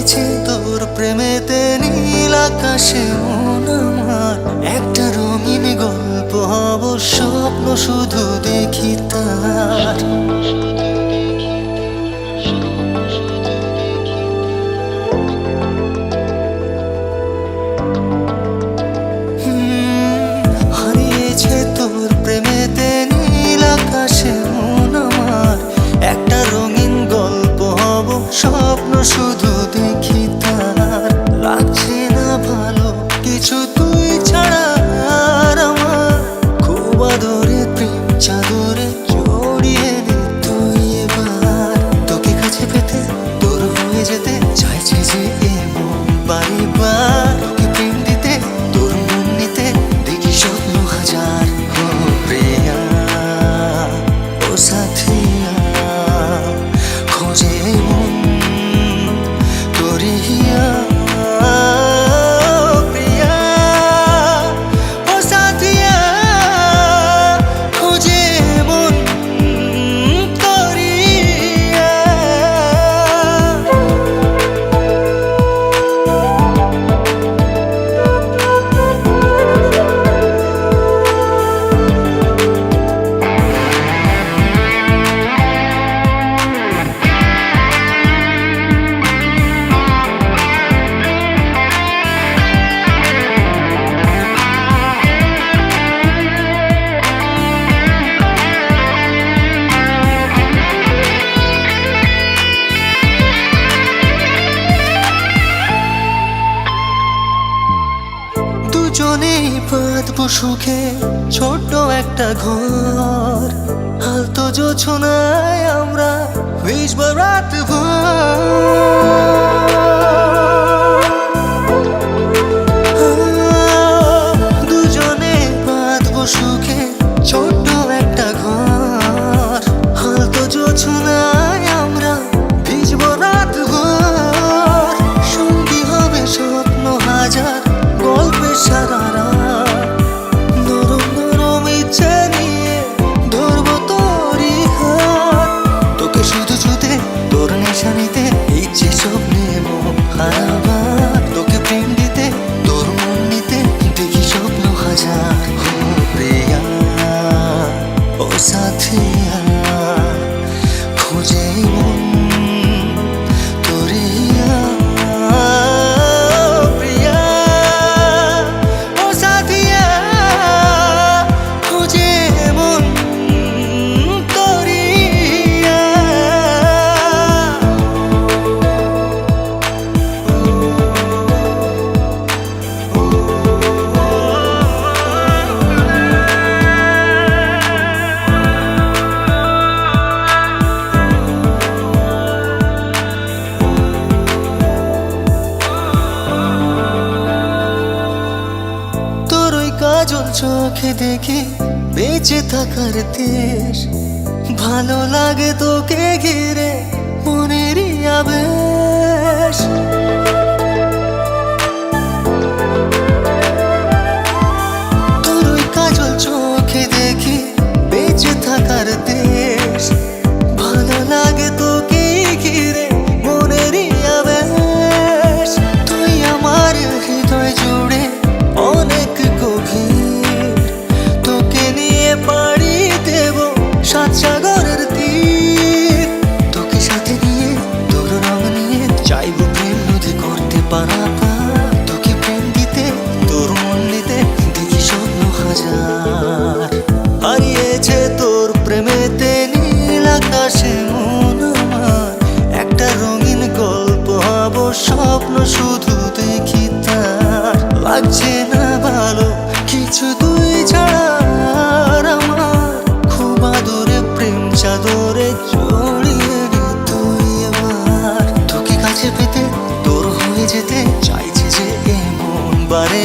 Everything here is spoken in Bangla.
হারিয়েছে তোর প্রেমেতে নীল আকাশে মন আমার। একটা রঙিন গল্প হব, স্বপ্ন শুধু দেখি তার। হারিয়েছে তোর প্রেমেতে নীল আকাশে মন আমার। একটা রঙিন গল্প হব, স্বপ্ন শুধু দেখি তার। লাগছে না ভালো কিছু তুই ছাড়া আর আমার। খুব আদরে প্রেম চাদরে জড়িয়ে নে তুই এবার। তোকে কাছে পেতে তোর হয়ে যেতে চাইছে যে এমন বারবার। তোকে প্রেম দিতে তোর মন নিতে দেখি স্বপ্ন হাজার। ও প্রিয়া ও সাথিয়া খোঁজে মন তোরে হিয়া। প্রিয়া ও সাথিয়া খোঁজে মন তোরে হিয়া। দুজনেই বাঁধবো সুখে ছোট্ট একটা ঘর। হালতো জোছনায় আমরা ভিজবো রাত দুজনে বাঁধবো সুখে ছোট্ট একটা ঘর। হালতো জোছনায় আমরা ভিজবো রাত ভর। সঙ্গী হবে স্বপ্ন হাজার, গল্পের সারা রাত। নরম নরম ইচ্ছে নিয়ে ধরবো তোরই হাত। তোকে শুধু ছুতে তোর নেশা নিতে ইচ্ছে স্বপ্নে মোহ হারাবার। তোকে প্রেম দিতে তোর মন নিতে দেখি স্বপ্ন হাজার। ও প্রিয়া ও সাথিয়া খোঁজে মন তোরে হিয়া। প্রিয়া ও সাথিয়া খোঁজে মন তোরে হিয়া। তোর ওই কাজল চোখে দেখি বেঁচে থাকার দেশ। ভালো লাগে তোকে ঘিরে মনেরই আবেশ। তোর ওই কাজল চোখে দেখি বেঁচে থাকার দেশ। ভালো লাগে তোকে ঘিরে মনেরই আবেশ। তুই আমার হৃদয় জুড়ে অনেক গভীর। তোকে নিয়ে পাড়ি দেব সাত সাগরের তীর। তোকে সাথে নিয়ে তোর রং নিয়ে চাইবো প্রেম নদী করতে পারাপার। তোকে প্রেম দিতে তোর মন নিতে দেখি স্বপ্ন হাজার। হারিয়েছে তোর প্রেমেতে নীল আকাশে মন আমার। একটা রঙিন গল্প হব, স্বপ্ন শুধু দেখি তার। লাগছে না ভালো কিছু তুই ছাড়া আর আমার। খুব আদরে প্রেম চাদরে জড়িয়ে নে তুই এবার। তোকে কাছে পেতে তোর হয়ে যেতে চাইছে যে এমন বারে